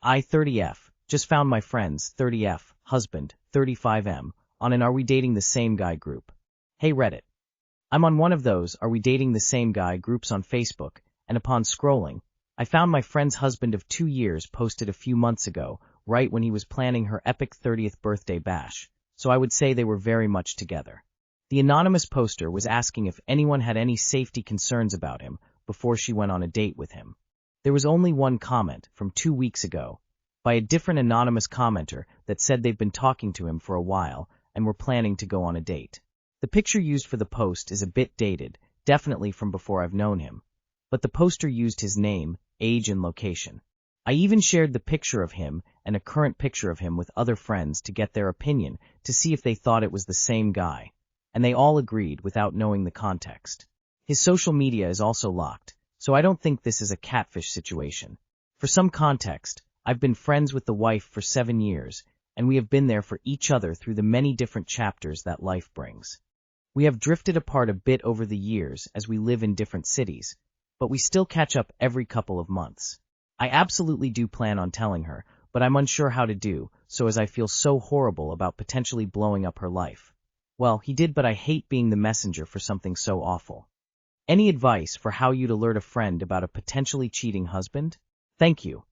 I 30F, just found my friend's 30F, husband, 35M, on an Are We Dating the Same Guy group. Hey Reddit. I'm on one of those Are We Dating the Same Guy groups on Facebook, and upon scrolling, I found my friend's husband of 2 years posted a few months ago, right when he was planning her epic 30th birthday bash, so I would say they were very much together. The anonymous poster was asking if anyone had any safety concerns about him before she went on a date with him. There was only one comment from 2 weeks ago by a different anonymous commenter that said they've been talking to him for a while and were planning to go on a date. The picture used for the post is a bit dated, definitely from before I've known him, but the poster used his name, age, and location. I even shared the picture of him and a current picture of him with other friends to get their opinion to see if they thought it was the same guy, and they all agreed without knowing the context. His social media is also locked, so I don't think this is a catfish situation. For some context, I've been friends with the wife for 7 years, and we have been there for each other through the many different chapters that life brings. We have drifted apart a bit over the years as we live in different cities, but we still catch up every couple of months. I absolutely do plan on telling her, but I'm unsure how to do so as I feel so horrible about potentially blowing up her life. Well, he did, but I hate being the messenger for something so awful. Any advice for how you'd alert a friend about a potentially cheating husband? Thank you.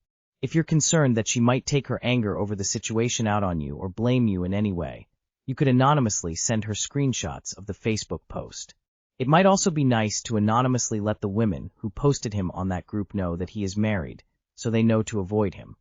If you're concerned that she might take her anger over the situation out on you or blame you in any way, you could anonymously send her screenshots of the Facebook post. It might also be nice to anonymously let the women who posted him on that group know that he is married, so they know to avoid him.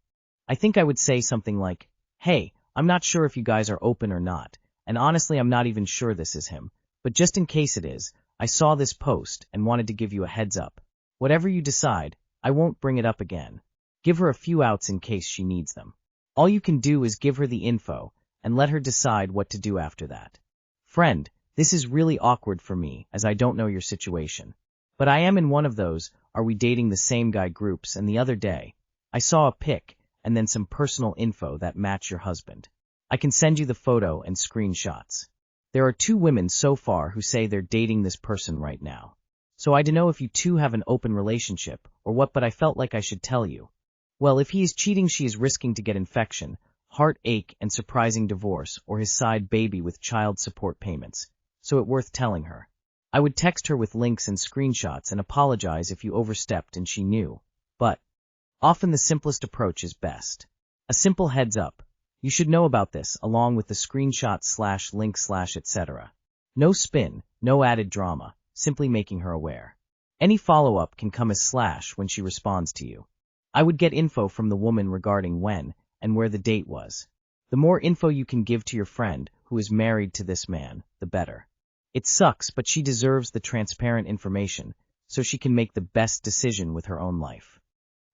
I think I would say something like, "Hey, I'm not sure if you guys are open or not, and honestly I'm not even sure this is him, but just in case it is, I saw this post and wanted to give you a heads up. Whatever you decide, I won't bring it up again." Give her a few outs in case she needs them. All you can do is give her the info and let her decide what to do after that. Friend, this is really awkward for me as I don't know your situation. But I am in one of those Are We Dating the Same Guy groups, and the other day, I saw a pic and then some personal info that match your husband. I can send you the photo and screenshots. There are 2 women so far who say they're dating this person right now. So I don't know if you two have an open relationship or what, but I felt like I should tell you. Well, if he is cheating, she is risking to get infection, heartache, and surprising divorce, or his side baby with child support payments, so it's worth telling her. I would text her with links and screenshots and apologize if you overstepped and she knew, but often the simplest approach is best. A simple heads up. You should know about this, along with the screenshot / link / etc. No spin, no added drama, simply making her aware. Any follow-up can come as / when she responds to you. I would get info from the woman regarding when and where the date was. The more info you can give to your friend who is married to this man, the better. It sucks, but she deserves the transparent information so she can make the best decision with her own life.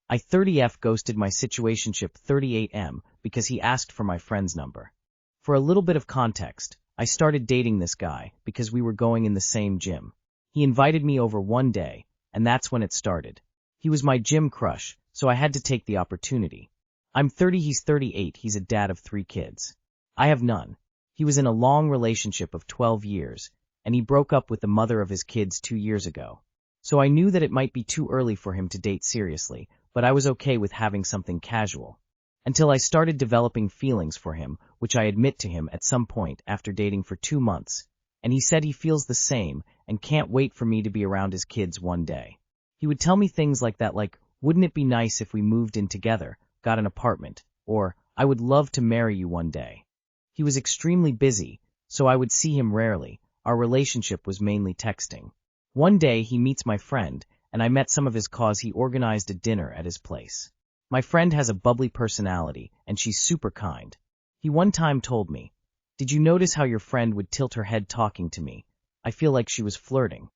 I 30F ghosted my situationship 38M because he asked for my friend's number. For a little bit of context, I started dating this guy because we were going in the same gym. He invited me over one day, and that's when it started. He was my gym crush, so I had to take the opportunity. I'm 30, he's 38, he's a dad of 3 kids. I have none. He was in a long relationship of 12 years, and he broke up with the mother of his kids 2 years ago. So I knew that it might be too early for him to date seriously, but I was okay with having something casual. Until I started developing feelings for him, which I admit to him at some point after dating for 2 months, and he said he feels the same and can't wait for me to be around his kids one day. He would tell me things like that, like, "Wouldn't it be nice if we moved in together, got an apartment," or "I would love to marry you one day." He was extremely busy, so I would see him rarely. Our relationship was mainly texting. One day he meets my friend, and I met some of his cause. He organized a dinner at his place. My friend has a bubbly personality, and she's super kind. He one time told me, "Did you notice how your friend would tilt her head talking to me? I feel like she was flirting."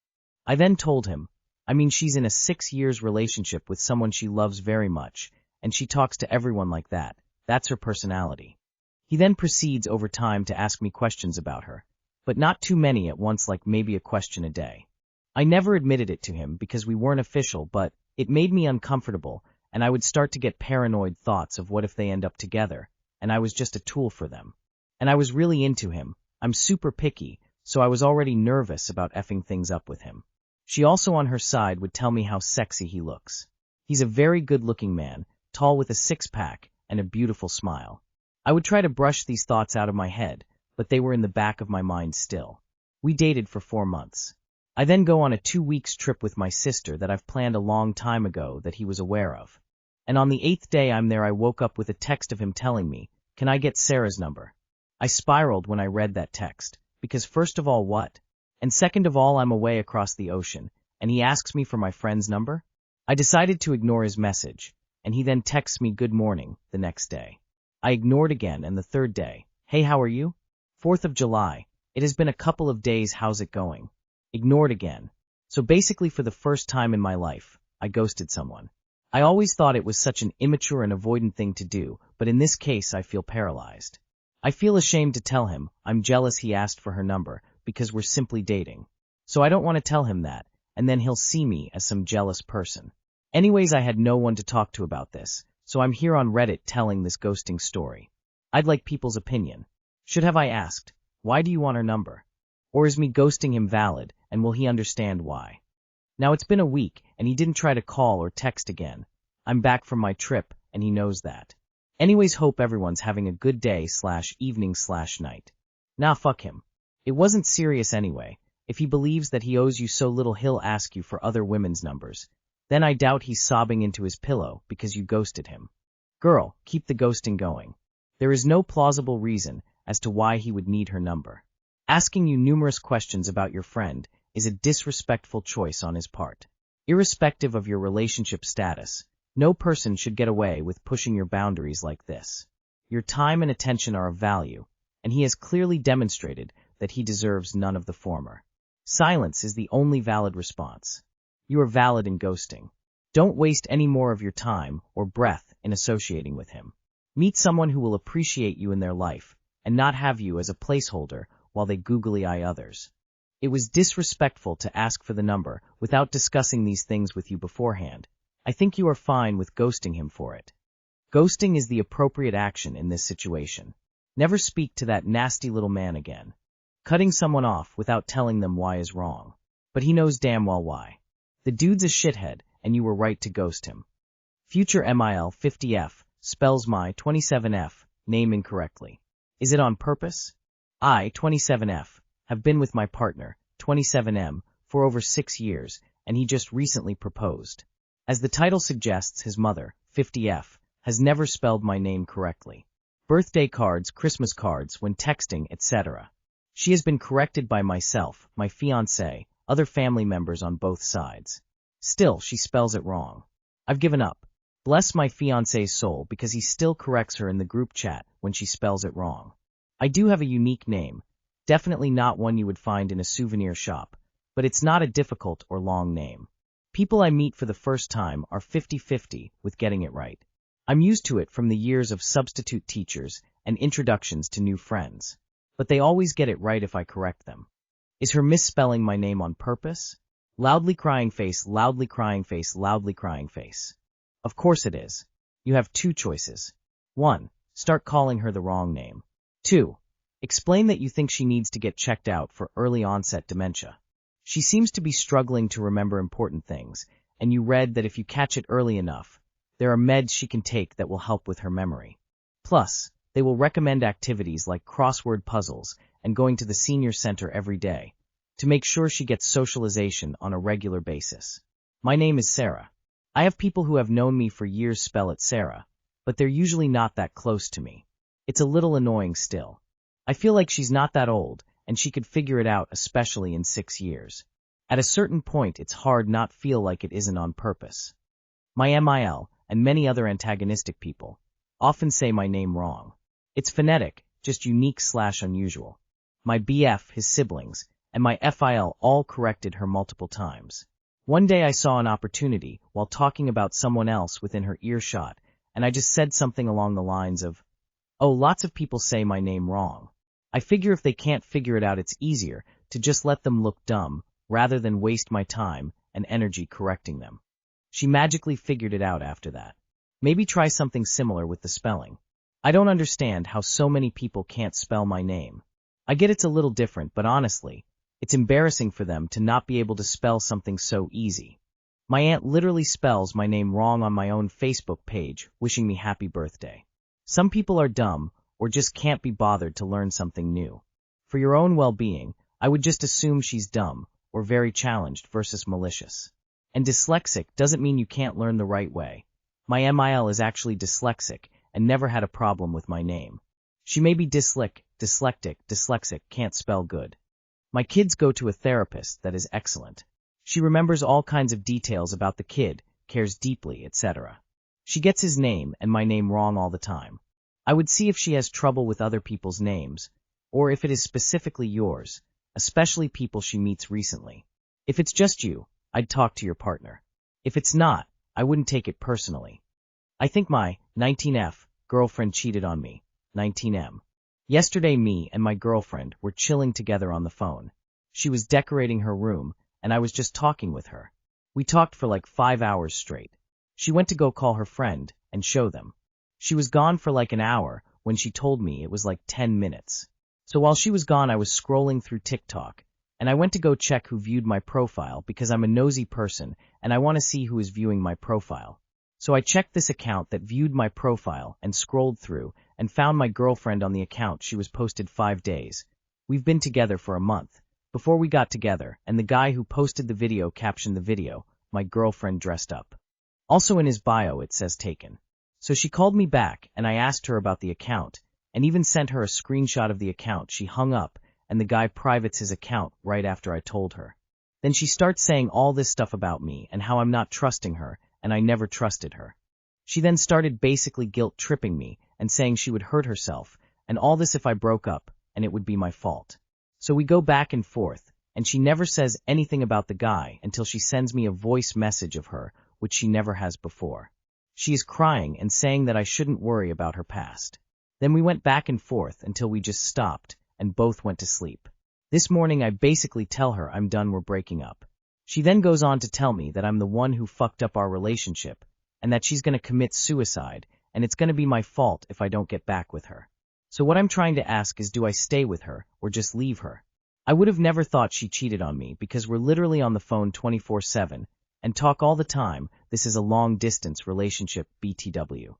I then told him, I mean, she's in a 6 years relationship with someone she loves very much, and she talks to everyone like that. That's her personality. He then proceeds over time to ask me questions about her, but not too many at once, like maybe a question a day. I never admitted it to him because we weren't official, but it made me uncomfortable, and I would start to get paranoid thoughts of what if they end up together, and I was just a tool for them. And I was really into him. I'm super picky, so I was already nervous about effing things up with him. She also on her side would tell me how sexy he looks. He's a very good-looking man, tall with a six-pack and a beautiful smile. I would try to brush these thoughts out of my head, but they were in the back of my mind still. We dated for 4 months. I then go on a 2 weeks trip with my sister that I've planned a long time ago that he was aware of. And on the 8th day I'm there I woke up with a text of him telling me, "Can I get Sarah's number?" I spiraled when I read that text, because first of all what? And second of all I'm away across the ocean, and he asks me for my friend's number? I decided to ignore his message, and he then texts me good morning the next day. I ignored again, and the third day, "Hey, how are you? 4th of July. It has been a couple of days, how's it going?" Ignored again. So basically for the first time in my life, I ghosted someone. I always thought it was such an immature and avoidant thing to do, but in this case I feel paralyzed. I feel ashamed to tell him I'm jealous he asked for her number because we're simply dating. So I don't want to tell him that, and then he'll see me as some jealous person. Anyways, I had no one to talk to about this, so I'm here on Reddit telling this ghosting story. I'd like people's opinion. Should have I asked, why do you want her number? Or is me ghosting him valid, and will he understand why? Now it's been a week, and he didn't try to call or text again. I'm back from my trip, and he knows that. Anyways, hope everyone's having a good day/evening/night. Nah, fuck him. It wasn't serious anyway. If he believes that he owes you so little he'll ask you for other women's numbers. Then I doubt he's sobbing into his pillow because you ghosted him. Girl, keep the ghosting going. There is no plausible reason as to why he would need her number. Asking you numerous questions about your friend is a disrespectful choice on his part. Irrespective of your relationship status, no person should get away with pushing your boundaries like this. Your time and attention are of value, and he has clearly demonstrated that he deserves none of the former. Silence is the only valid response. You are valid in ghosting. Don't waste any more of your time or breath in associating with him. Meet someone who will appreciate you in their life and not have you as a placeholder while they googly eye others. It was disrespectful to ask for the number without discussing these things with you beforehand. I think you are fine with ghosting him for it. Ghosting is the appropriate action in this situation. Never speak to that nasty little man again. Cutting someone off without telling them why is wrong. But he knows damn well why. The dude's a shithead, and you were right to ghost him. Future MIL 50F spells my 27F name incorrectly. Is it on purpose? I, 27F, have been with my partner, 27M, for over 6 years, and he just recently proposed. As the title suggests, his mother, 50F, has never spelled my name correctly. Birthday cards, Christmas cards, when texting, etc. She has been corrected by myself, my fiancé, other family members on both sides. Still, she spells it wrong. I've given up. Bless my fiancé's soul because he still corrects her in the group chat when she spells it wrong. I do have a unique name, definitely not one you would find in a souvenir shop, but it's not a difficult or long name. People I meet for the first time are 50-50 with getting it right. I'm used to it from the years of substitute teachers and introductions to new friends, but they always get it right if I correct them. Is her misspelling my name on purpose? Loudly crying face, loudly crying face, loudly crying face. Of course it is. You have 2 choices. 1. Start calling her the wrong name. 2. Explain that you think she needs to get checked out for early onset dementia. She seems to be struggling to remember important things, and you read that if you catch it early enough, there are meds she can take that will help with her memory. Plus, they will recommend activities like crossword puzzles and going to the senior center every day to make sure she gets socialization on a regular basis. My name is Sarah. I have people who have known me for years spell it Sarah, but they're usually not that close to me. It's a little annoying still. I feel like she's not that old, and she could figure it out, especially in 6 years. At a certain point, it's hard not feel like it isn't on purpose. My MIL, and many other antagonistic people, often say my name wrong. It's phonetic, just unique/unusual. My BF, his siblings, and my FIL all corrected her multiple times. One day I saw an opportunity while talking about someone else within her earshot, and I just said something along the lines of, "Oh, lots of people say my name wrong. I figure if they can't figure it out, it's easier to just let them look dumb rather than waste my time and energy correcting them." She magically figured it out after that. Maybe try something similar with the spelling. I don't understand how so many people can't spell my name. I get it's a little different, but honestly, it's embarrassing for them to not be able to spell something so easy. My aunt literally spells my name wrong on my own Facebook page, wishing me happy birthday. Some people are dumb, or just can't be bothered to learn something new. For your own well-being, I would just assume she's dumb, or very challenged versus malicious. And dyslexic doesn't mean you can't learn the right way. My MIL is actually dyslexic, and never had a problem with my name. She may be dyslexic, can't spell good. My kids go to a therapist that is excellent. She remembers all kinds of details about the kid, cares deeply, etc. She gets his name and my name wrong all the time. I would see if she has trouble with other people's names, or if it is specifically yours, especially people she meets recently. If it's just you, I'd talk to your partner. If it's not, I wouldn't take it personally. I think my 19F girlfriend cheated on me. 19M. Yesterday me and my girlfriend were chilling together on the phone. She was decorating her room, and I was just talking with her. We talked for like 5 hours straight. She went to go call her friend and show them. She was gone for like an hour when she told me it was like 10 minutes. So while she was gone I was scrolling through TikTok, and I went to go check who viewed my profile because I'm a nosy person and I want to see who is viewing my profile. So I checked this account that viewed my profile and scrolled through and found my girlfriend on the account. She was posted 5 days. We've been together for a month. Before we got together, and the guy who posted the video captioned the video, my girlfriend dressed up. Also in his bio it says taken. So she called me back and I asked her about the account, and even sent her a screenshot of the account. She hung up, and the guy privates his account right after I told her. Then she starts saying all this stuff about me and how I'm not trusting her, and I never trusted her. She then started basically guilt-tripping me and saying she would hurt herself, and all this if I broke up, and it would be my fault. So we go back and forth, and she never says anything about the guy until she sends me a voice message of her, which she never has before. She is crying and saying that I shouldn't worry about her past. Then we went back and forth until we just stopped, and both went to sleep. This morning I basically tell her I'm done, we're breaking up. She then goes on to tell me that I'm the one who fucked up our relationship, and that she's going to commit suicide, and it's going to be my fault if I don't get back with her. So what I'm trying to ask is, do I stay with her, or just leave her? I would have never thought she cheated on me because we're literally on the phone 24/7, and talk all the time. This is a long-distance relationship, BTW.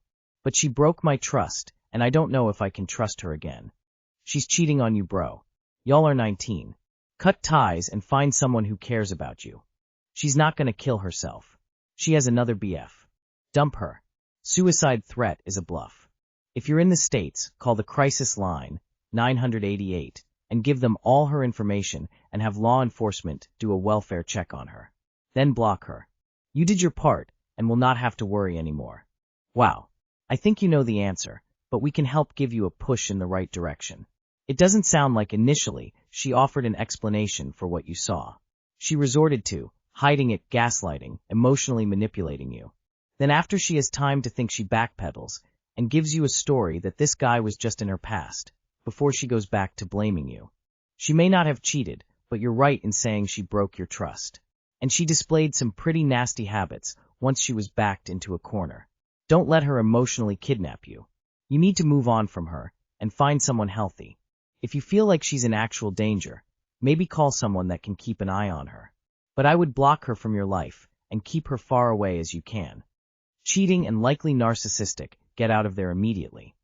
But she broke my trust, and I don't know if I can trust her again. She's cheating on you, bro. Y'all are 19. Cut ties and find someone who cares about you. She's not gonna kill herself. She has another BF. Dump her. Suicide threat is a bluff. If you're in the States, call the crisis line, 988, and give them all her information and have law enforcement do a welfare check on her. Then block her. You did your part and will not have to worry anymore. Wow. I think you know the answer, but we can help give you a push in the right direction. It doesn't sound like initially she offered an explanation for what you saw. She resorted to hiding it, gaslighting, emotionally manipulating you. Then after she has time to think, she backpedals and gives you a story that this guy was just in her past, before she goes back to blaming you. She may not have cheated, but you're right in saying she broke your trust. And she displayed some pretty nasty habits once she was backed into a corner. Don't let her emotionally kidnap you. You need to move on from her and find someone healthy. If you feel like she's in actual danger, maybe call someone that can keep an eye on her. But I would block her from your life and keep her far away as you can. Cheating and likely narcissistic, get out of there immediately.